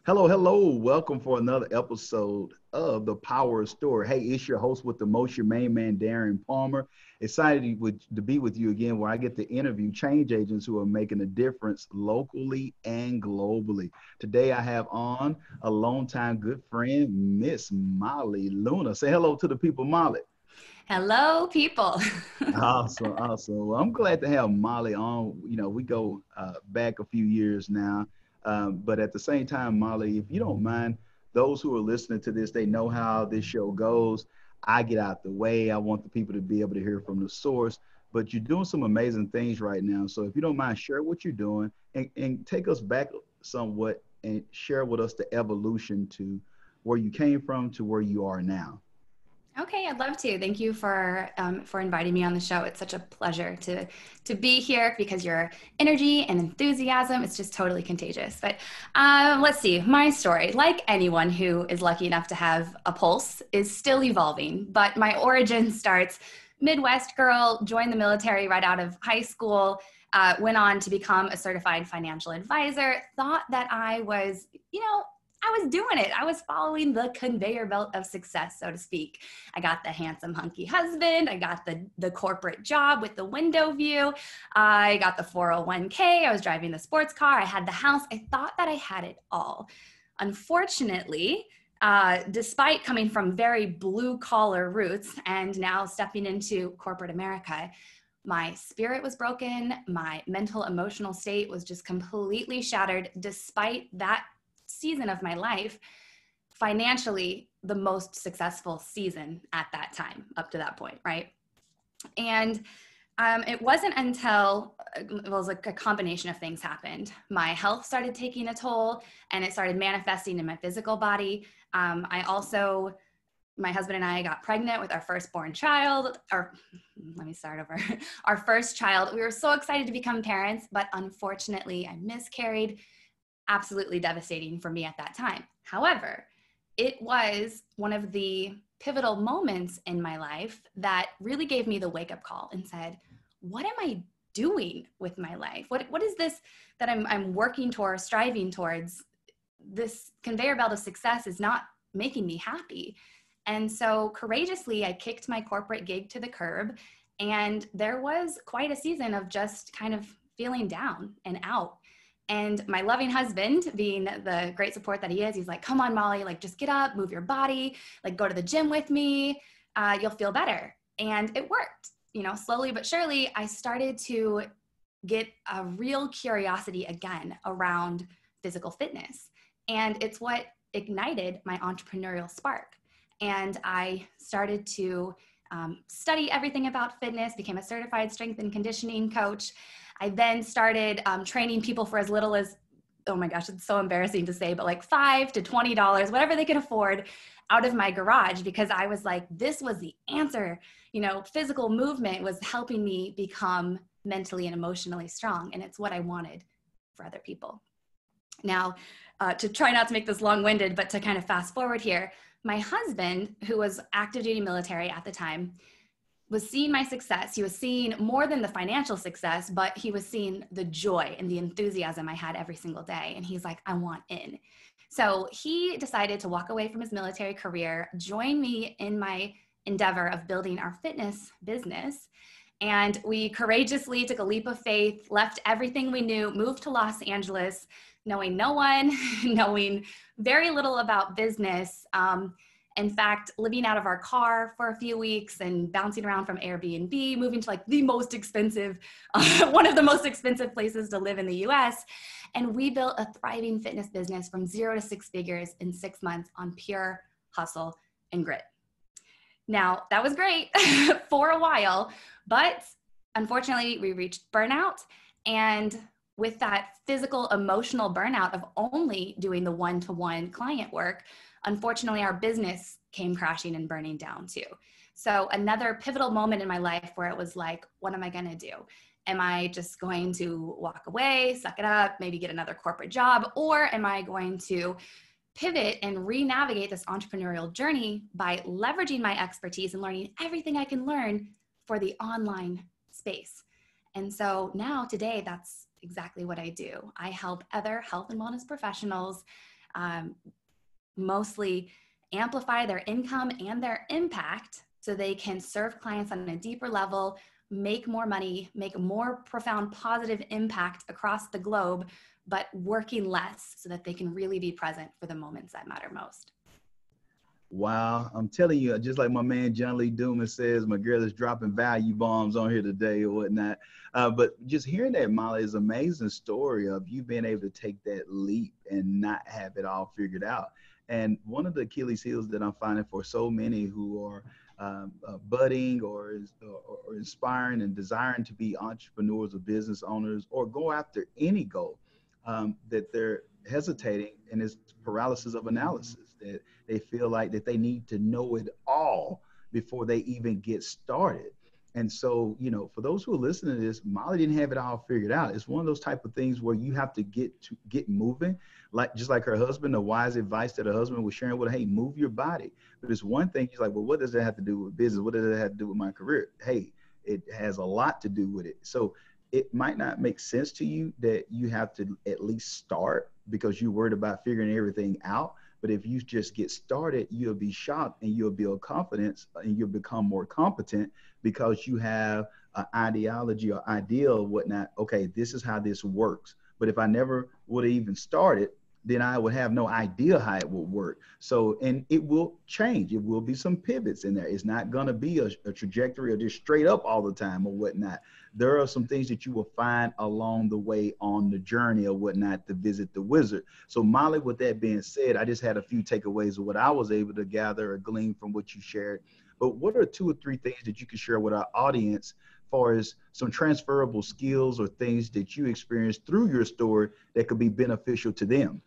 Hello, hello. Welcome for another episode of The Power Story. Hey, it's your host with the most, your main man, Darren Palmer. Excited to be with you again, where I get to interview change agents who are making a difference locally and globally. Today, I have on a longtime good friend, Miss Molly Luna. Say hello to the people, Molly. Hello, people. Awesome, awesome. Well, I'm glad to have Molly on. We go back a few years now, but at the same time, Molly, if you don't mind, those who are listening to this, they know how this show goes. I get out the way. I want the people to be able to hear from the source. But you're doing some amazing things right now. So if you don't mind, share what you're doing and take us back somewhat and share with us the evolution to where you came from to where you are now. Okay, I'd love to. Thank you for inviting me on the show. It's such a pleasure to be here because your energy and enthusiasm is just totally contagious. But let's see, my story, like anyone who is lucky enough to have a pulse, is still evolving. But my origin starts Midwest girl, joined the military right out of high school. Went on to become a certified financial advisor. Thought that I was doing it. I was following the conveyor belt of success, so to speak. I got the handsome, hunky husband. I got the corporate job with the window view. I got the 401k. I was driving the sports car. I had the house. I thought that I had it all. Unfortunately, despite coming from very blue collar roots and now stepping into corporate America, my spirit was broken. My mental, emotional state was just completely shattered despite that season of my life, financially the most successful season at that time, up to that point, right? And it wasn't until it was like a combination of things happened. My health started taking a toll and it started manifesting in my physical body. My husband and I got pregnant with our firstborn child, or let me start over, our first child. We were so excited to become parents, but unfortunately I miscarried. Absolutely devastating for me at that time. However, it was one of the pivotal moments in my life that really gave me the wake-up call and said, what am I doing with my life? What is this that I'm working towards, striving towards? This conveyor belt of success is not making me happy. And so courageously, I kicked my corporate gig to the curb. And there was quite a season of just kind of feeling down and out. And my loving husband, being the great support that he is, he's like, come on, Molly, like just get up, move your body, like go to the gym with me, you'll feel better. And it worked, slowly but surely, I started to get a real curiosity again around physical fitness. And it's what ignited my entrepreneurial spark. And I started to study everything about fitness, became a certified strength and conditioning coach. I then started training people for as little as, oh my gosh, it's so embarrassing to say, but like $5 to $20, whatever they could afford, out of my garage, because I was like, this was the answer. Physical movement was helping me become mentally and emotionally strong. And it's what I wanted for other people. Now, to try not to make this long-winded, but to kind of fast forward here, my husband, who was active duty military at the time, was seeing my success. He was seeing more than the financial success, but he was seeing the joy and the enthusiasm I had every single day. And he's like, I want in. So he decided to walk away from his military career, join me in my endeavor of building our fitness business. And we courageously took a leap of faith, left everything we knew, moved to Los Angeles, knowing no one, knowing very little about business. In fact, living out of our car for a few weeks and bouncing around from Airbnb, moving to like the most expensive, one of the most expensive places to live in the US. And we built a thriving fitness business from 0 to 6 figures in 6 months on pure hustle and grit. Now, that was great for a while, but unfortunately we reached burnout. And with that physical, emotional burnout of only doing the one-to-one client work, unfortunately, our business came crashing and burning down too. So another pivotal moment in my life where it was like, what am I going to do? Am I just going to walk away, suck it up, maybe get another corporate job? Or am I going to pivot and re-navigate this entrepreneurial journey by leveraging my expertise and learning everything I can learn for the online space? And so now today, that's exactly what I do. I help other health and wellness professionals mostly amplify their income and their impact so they can serve clients on a deeper level, make more money, make a more profound positive impact across the globe, but working less so that they can really be present for the moments that matter most. Wow, I'm telling you, just like my man John Lee Dumas says, my girl is dropping value bombs on here today or whatnot. But just hearing that, Molly, is an amazing story of you being able to take that leap and not have it all figured out. And one of the Achilles heels that I'm finding for so many who are budding or inspiring and desiring to be entrepreneurs or business owners or go after any goal, that they're hesitating, and it's paralysis of analysis, that they feel like that they need to know it all before they even get started. And so, you know, for those who are listening to this, Molly didn't have it all figured out. It's one of those type of things where you have to get moving, like just like her husband, the wise advice that her husband was sharing with her, hey, move your body. But it's one thing, she's like, well, what does that have to do with business? What does that have to do with my career? Hey, it has a lot to do with it. So it might not make sense to you that you have to at least start because you're worried about figuring everything out. But if you just get started, you'll be shocked and you'll build confidence and you'll become more competent because you have an ideology or ideal of whatnot. Okay, this is how this works. But if I never would have even started, then I would have no idea how it would work. So, and it will change. It will be some pivots in there. It's not going to be a trajectory or just straight up all the time or whatnot. There are some things that you will find along the way on the journey or whatnot to visit the wizard. So Molly, with that being said, I just had a few takeaways of what I was able to gather or glean from what you shared. But what are 2 or 3 things that you can share with our audience as far as some transferable skills or things that you experienced through your story that could be beneficial to them?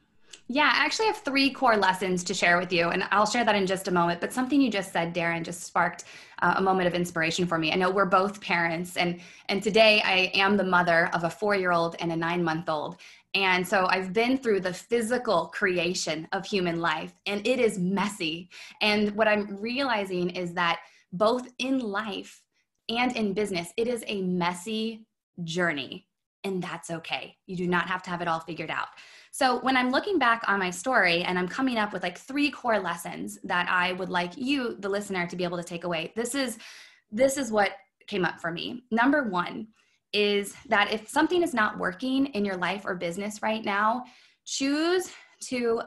Yeah, I actually have 3 core lessons to share with you, and I'll share that in just a moment. But something you just said, Darren, just sparked a moment of inspiration for me. I know we're both parents, and today I am the mother of a 4-year-old and a 9-month-old. And so I've been through the physical creation of human life, and it is messy. And what I'm realizing is that both in life and in business, it is a messy journey, and that's okay. You do not have to have it all figured out. So when I'm looking back on my story and I'm coming up with like 3 core lessons that I would like you, the listener, to be able to take away, this is what came up for me. Number 1 is that if something is not working in your life or business right now, choose to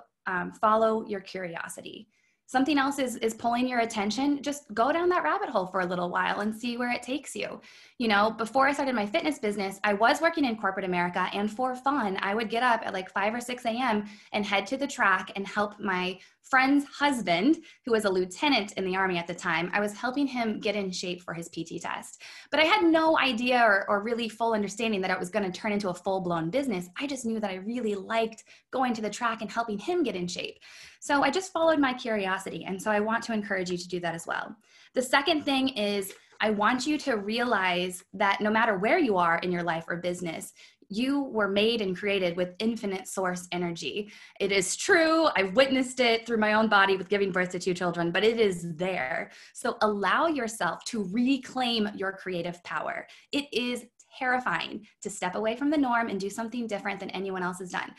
follow your curiosity. Something else is pulling your attention, just go down that rabbit hole for a little while and see where it takes you. You know, before I started my fitness business, I was working in corporate America, and for fun, I would get up at like 5 or 6 a.m. and head to the track and help my friend's husband, who was a lieutenant in the Army at the time. I was helping him get in shape for his PT test. But I had no idea or really full understanding that it was going to turn into a full-blown business. I just knew that I really liked going to the track and helping him get in shape. So I just followed my curiosity. And so I want to encourage you to do that as well. The second thing is I want you to realize that no matter where you are in your life or business, you were made and created with infinite source energy. It is true. I've witnessed it through my own body with giving birth to 2 children, but it is there. So allow yourself to reclaim your creative power. It is terrifying to step away from the norm and do something different than anyone else has done.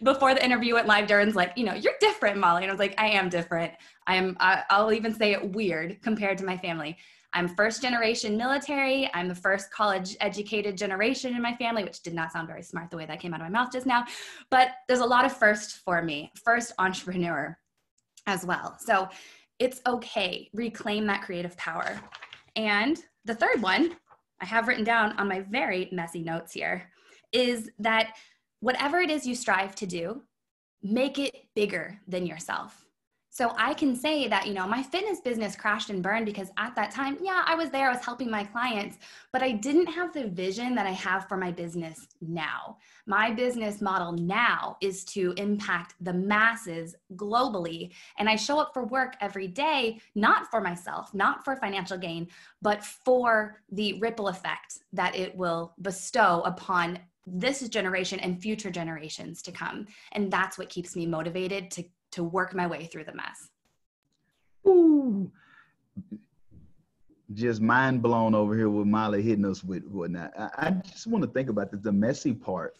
Before the interview went live, Darren's like, you know, you're different, Molly. And I was like, I am different. I'll even say it weird compared to my family. I'm 1st generation military. I'm the first college educated generation in my family, which did not sound very smart the way that came out of my mouth just now. But there's a lot of firsts for me. First entrepreneur as well. So it's okay. Reclaim that creative power. And the third one I have written down on my very messy notes here is that whatever it is you strive to do, make it bigger than yourself. So I can say that, you know, my fitness business crashed and burned because at that time, yeah, I was there, I was helping my clients, but I didn't have the vision that I have for my business now. My business model now is to impact the masses globally. And I show up for work every day, not for myself, not for financial gain, but for the ripple effect that it will bestow upon this generation and future generations to come. And that's what keeps me motivated to work my way through the mess. Ooh, just mind blown over here with Molly hitting us with whatnot. I just want to think about this, the messy part.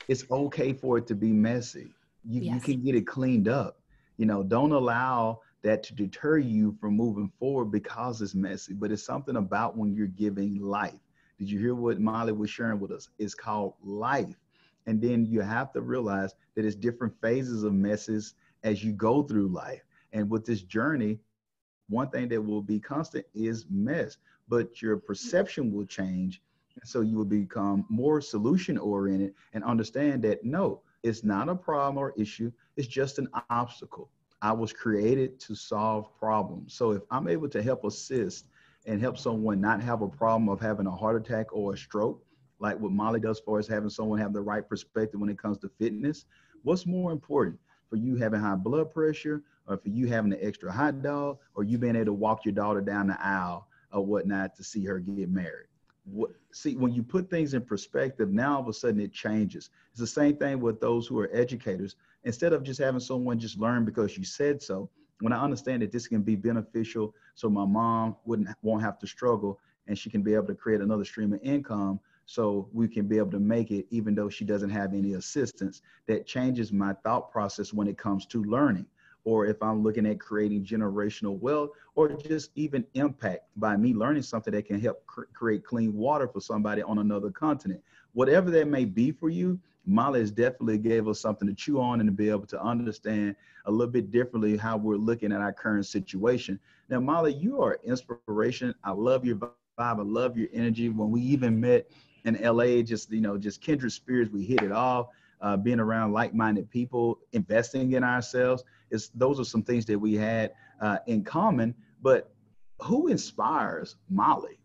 It's okay for it to be messy. you Yes. can get it cleaned up. Don't allow that to deter you from moving forward because it's messy, but it's something about when you're giving life. Did you hear what Molly was sharing with us? It's called life. And then you have to realize that it's different phases of messes as you go through life. And with this journey, one thing that will be constant is mess, but your perception will change. So you will become more solution oriented and understand that no, it's not a problem or issue. It's just an obstacle. I was created to solve problems. So if I'm able to help assist and help someone not have a problem of having a heart attack or a stroke, like what Molly does for us, having someone have the right perspective when it comes to fitness, what's more important for you having high blood pressure, or for you having an extra hot dog, or you being able to walk your daughter down the aisle or whatnot to see her get married? See, when you put things in perspective, now all of a sudden it changes. It's the same thing with those who are educators. Instead of just having someone just learn because you said so, when I understand that this can be beneficial, so my mom won't have to struggle, and she can be able to create another stream of income, so we can be able to make it even though she doesn't have any assistance. That changes my thought process when it comes to learning. Or if I'm looking at creating generational wealth, or just even impact by me learning something that can help create clean water for somebody on another continent. Whatever that may be for you, Molly has definitely gave us something to chew on and to be able to understand a little bit differently how we're looking at our current situation. Now, Molly, you are inspiration. I love your vibe. I love your energy. When we even met in LA, just kindred spirits, we hit it off. Being around like-minded people, investing in ourselves, those are some things that we had in common. But who inspires Molly?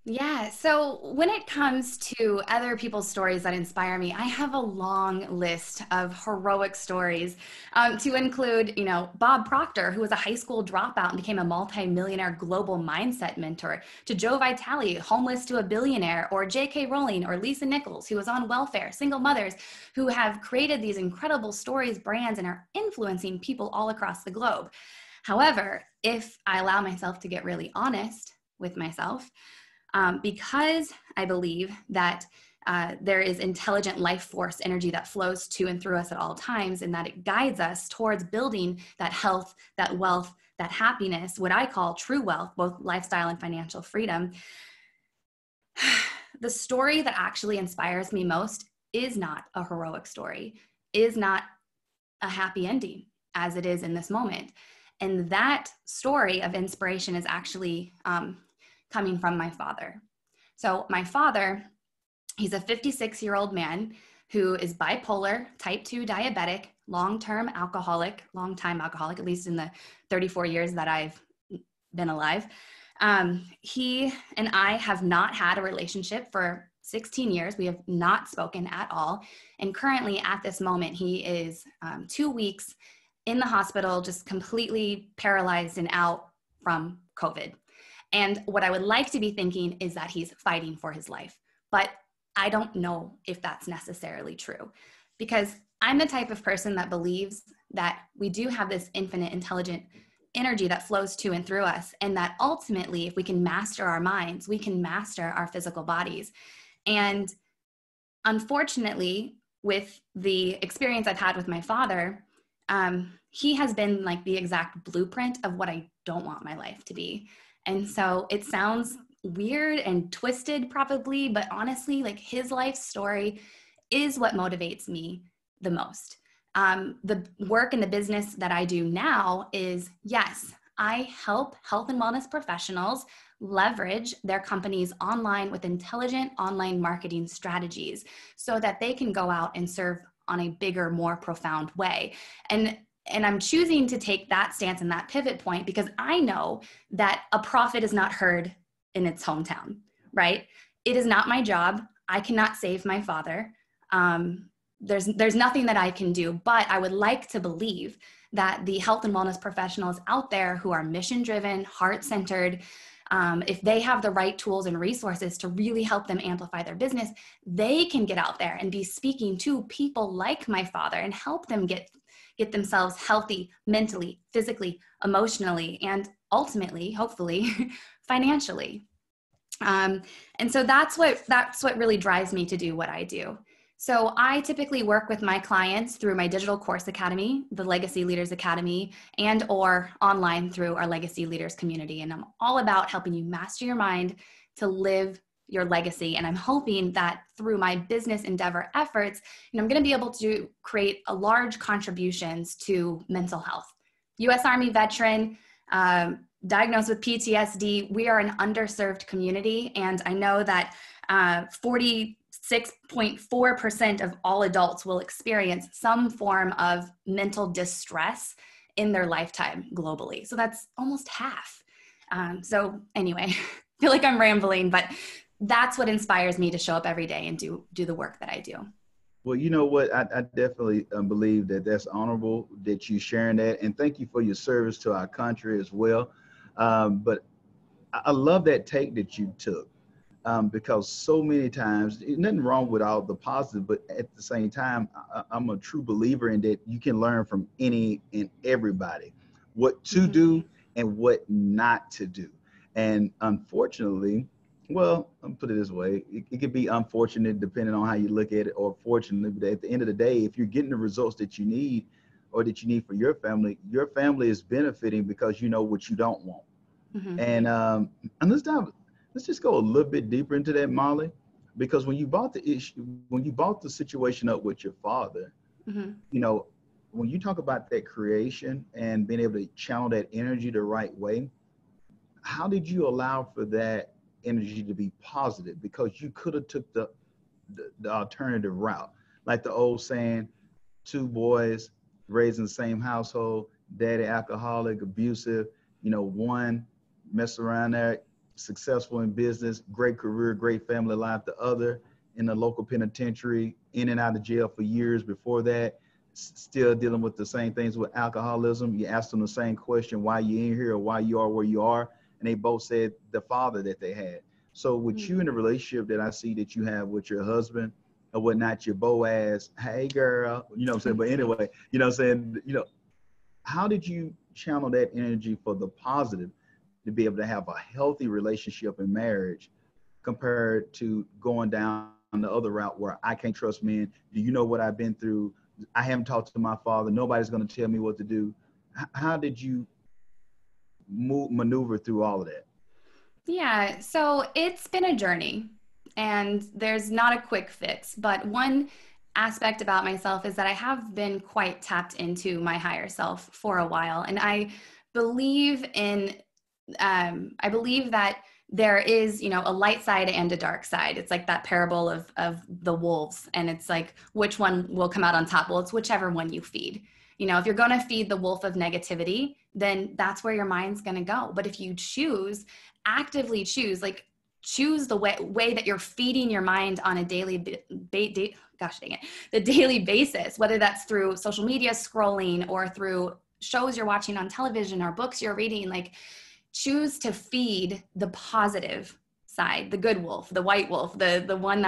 Yeah. So when it comes to other people's stories that inspire me, I have a long list of heroic stories to include, Bob Proctor, who was a high school dropout and became a multi-millionaire global mindset mentor, to Joe Vitale, homeless to a billionaire, or J.K. Rowling or Lisa Nichols, who was on welfare, single mothers who have created these incredible stories, brands, and are influencing people all across the globe. However, if I allow myself to get really honest with myself, because I believe that there is intelligent life force energy that flows to and through us at all times, and that it guides us towards building that health, that wealth, that happiness, what I call true wealth, both lifestyle and financial freedom. The story that actually inspires me most is not a heroic story, is not a happy ending as it is in this moment. And that story of inspiration is actually coming from my father. So my father, he's a 56-year-old man who is bipolar, type 2 diabetic, long-time alcoholic, at least in the 34 years that I've been alive. He and I have not had a relationship for 16 years. We have not spoken at all. And currently at this moment, he is 2 weeks in the hospital, just completely paralyzed and out from COVID. And what I would like to be thinking is that he's fighting for his life. But I don't know if that's necessarily true, because I'm the type of person that believes that we do have this infinite intelligent energy that flows to and through us. And that ultimately, if we can master our minds, we can master our physical bodies. And unfortunately, with the experience I've had with my father, he has been like the exact blueprint of what I don't want my life to be. And so it sounds weird and twisted probably, but honestly, like his life story is what motivates me the most. The work and the business that I do now is, yes, I help health and wellness professionals leverage their companies online with intelligent online marketing strategies so that they can go out and serve on a bigger, more profound way. And I'm choosing to take that stance and that pivot point because I know that a prophet is not heard in its hometown, right? It is not my job. I cannot save my father. There's nothing that I can do, but I would like to believe that the health and wellness professionals out there who are mission-driven, heart-centered, if they have the right tools and resources to really help them amplify their business, they can get out there and be speaking to people like my father and help them get themselves healthy mentally, physically, emotionally, and ultimately, hopefully, financially. And so that's what really drives me to do what I do. So I typically work with my clients through my digital course academy, the Legacy Leaders Academy, and or online through our Legacy Leaders community. And I'm all about helping you master your mind to live your legacy. And I'm hoping that through my business endeavor efforts, I'm going to be able to create a large contributions to mental health. U.S. Army veteran, diagnosed with PTSD, we are an underserved community. And I know that 46.4% of all adults will experience some form of mental distress in their lifetime globally. So that's almost half. So anyway, I feel like I'm rambling, but that's what inspires me to show up every day and do the work that I do. Well, you know what? I definitely believe that that's honorable that you sharing that. And thank you for your service to our country as well. But I love that take that you took. Because so many times, nothing wrong with all the positive, but at the same time, I'm a true believer in that you can learn from any and everybody, what to do and what not to do. And unfortunately, well, I'll put it this way, it could be unfortunate depending on how you look at it, or fortunately, but at the end of the day, if you're getting the results that you need or that you need for your family is benefiting because you know what you don't want. Mm-hmm. And let's just go a little bit deeper into that, Molly, because when you brought the situation up with your father, you know, when you talk about that creation and being able to channel that energy the right way, how did you allow for that energy to be positive? Because you could have took the alternative route, like the old saying, two boys raised in the same household, daddy alcoholic, abusive, one mess around there, successful in business, great career, great family life. The other in the local penitentiary, in and out of jail for years before that, still dealing with the same things with alcoholism. You ask them the same question, why you in here or why you are where you are. And they both said the father that they had. So with you in the relationship that I see that you have with your husband or whatnot, your Boaz, hey girl, you know what I'm saying? But anyway, you know what I'm saying? How did you channel that energy for the positive to be able to have a healthy relationship in marriage compared to going down the other route where I can't trust men? Do you know what I've been through? I haven't talked to my father. Nobody's going to tell me what to do. How did you maneuver through all of that? Yeah, so it's been a journey and there's not a quick fix, but one aspect about myself is that I have been quite tapped into my higher self for a while. And I believe that there is, a light side and a dark side. It's like that parable of the wolves. And it's like, which one will come out on top? Well, it's whichever one you feed. If you're going to feed the wolf of negativity, then that's where your mind's going to go. But if you actively choose the way that you're feeding your mind on a daily the daily basis, whether that's through social media scrolling or through shows you're watching on television or books you're reading, choose to feed the positive side, the good wolf, the white wolf, the one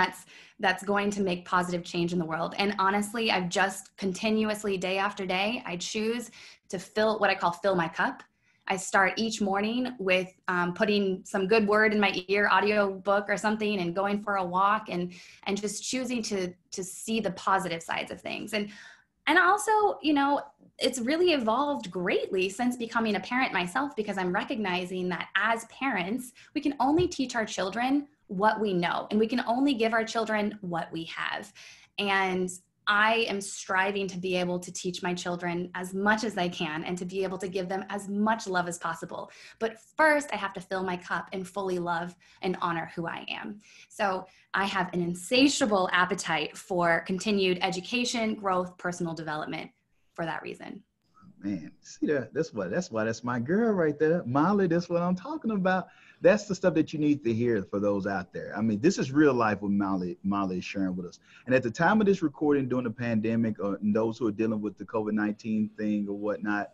that's going to make positive change in the world. And honestly, I've just continuously, day after day, I choose to fill what I call fill my cup. I start each morning with putting some good word in my ear, audio book or something, and going for a walk and just choosing to see the positive sides of things. And also, it's really evolved greatly since becoming a parent myself, because I'm recognizing that as parents, we can only teach our children what we know, and we can only give our children what we have. And I am striving to be able to teach my children as much as I can and to be able to give them as much love as possible. But first, I have to fill my cup and fully love and honor who I am. So I have an insatiable appetite for continued education, growth, personal development for that reason. Man, see that? That's why that's my girl right there. Molly, that's what I'm talking about. That's the stuff that you need to hear for those out there. I mean, this is real life what Molly is sharing with us. And at the time of this recording during the pandemic, or those who are dealing with the COVID-19 thing or whatnot,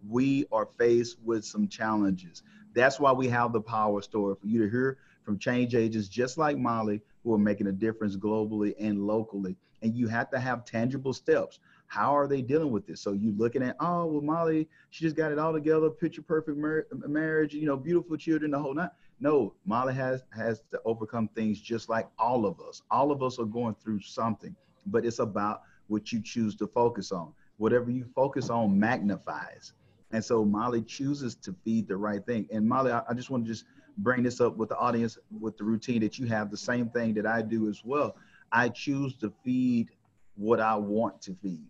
we are faced with some challenges. That's why we have the power story for you to hear from change agents just like Molly, who are making a difference globally and locally. And you have to have tangible steps. How are they dealing with this? So you looking at, oh, well, Molly, she just got it all together, picture perfect marriage, beautiful children, the whole night. No, Molly has to overcome things just like all of us. All of us are going through something. but it's about what you choose to focus on. Whatever you focus on magnifies. And so Molly chooses to feed the right thing. And Molly, I just want to just bring this up with the audience, with the routine that you have, the same thing that I do as well. I choose to feed what I want to feed.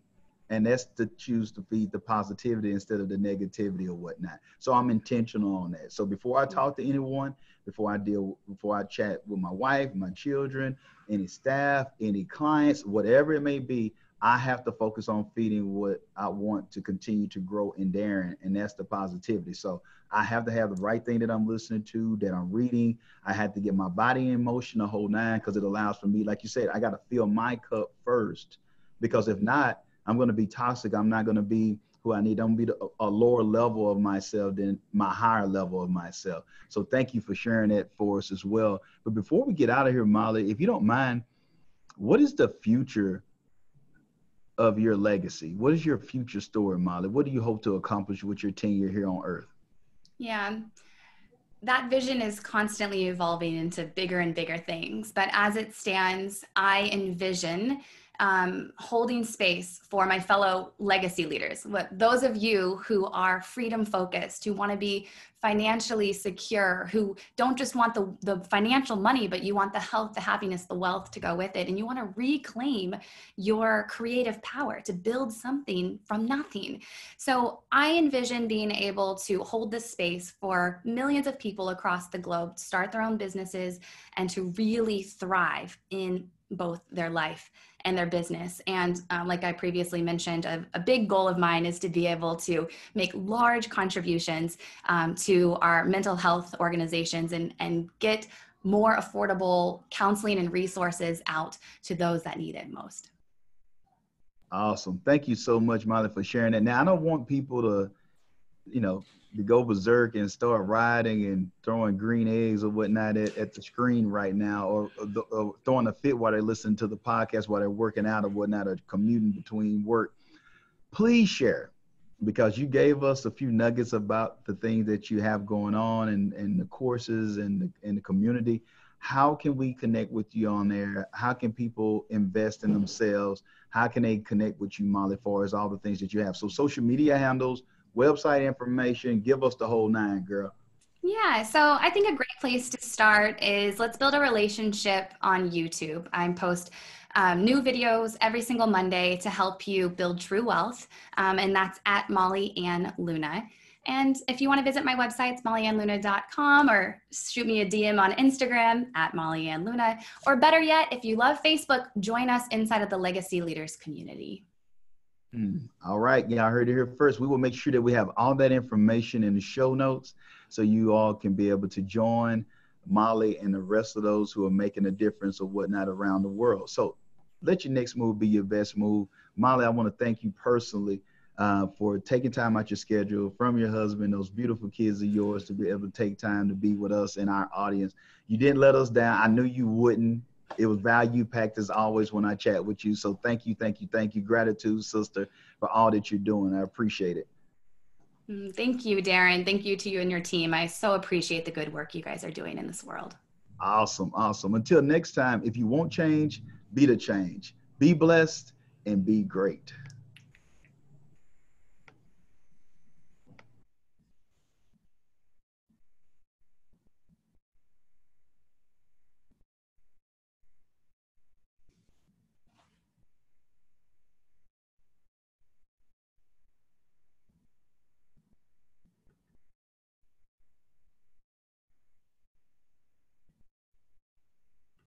And that's to choose to feed the positivity instead of the negativity or whatnot. So I'm intentional on that. So before I talk to anyone, before I chat with my wife, my children, any staff, any clients, whatever it may be, I have to focus on feeding what I want to continue to grow in Darren, and that's the positivity. So I have to have the right thing that I'm listening to, that I'm reading. I have to get my body in motion the whole nine, because it allows for me, like you said, I got to fill my cup first, because if not, I'm going to be toxic. I'm not going to be who I need. I'm going to be a lower level of myself than my higher level of myself. So thank you for sharing that for us as well. But before we get out of here, Molly, if you don't mind, what is the future of your legacy? What is your future story, Molly? What do you hope to accomplish with your tenure here on Earth? Yeah, that vision is constantly evolving into bigger and bigger things. But as it stands, I envision holding space for my fellow legacy leaders. Those of you who are freedom focused, who want to be financially secure, who don't just want the financial money, but you want the health, the happiness, the wealth to go with it. And you want to reclaim your creative power to build something from nothing. So I envision being able to hold this space for millions of people across the globe to start their own businesses and to really thrive in both their life and their business. And like I previously mentioned, a big goal of mine is to be able to make large contributions to our mental health organizations and get more affordable counseling and resources out to those that need it most. Awesome. Thank you so much, Molly, for sharing that. Now, I don't want people to go berserk and start riding and throwing green eggs or whatnot at the screen right now, or throwing a fit while they listen to the podcast, while they're working out or whatnot, or commuting between work. Please share, because you gave us a few nuggets about the things that you have going on and the courses and the community. How can we connect with you on there? How can people invest in themselves? How can they connect with you, Molly, for as all the things that you have? So social media handles, website information, give us the whole nine, girl. Yeah, so I think a great place to start is let's build a relationship on YouTube. I post new videos every single Monday to help you build true wealth, and that's at Molly Ann Luna. And if you want to visit my website, it's mollyannluna.com, or shoot me a DM on Instagram at Molly Ann Luna. Or better yet, if you love Facebook, join us inside of the Legacy Leaders community. All right. Yeah, I heard it here first. We will make sure that we have all that information in the show notes, so you all can be able to join Molly and the rest of those who are making a difference or whatnot around the world. So let your next move be your best move. Molly, I want to thank you personally for taking time out your schedule from your husband, those beautiful kids of yours, to be able to take time to be with us and our audience. You didn't let us down. I knew you wouldn't. It was value packed as always when I chat with you. So thank you, thank you, thank you. Gratitude, sister, for all that you're doing. I appreciate it. Thank you, Darren. Thank you to you and your team. I so appreciate the good work you guys are doing in this world. Awesome, awesome. Until next time, if you want change, be the change. Be blessed and be great.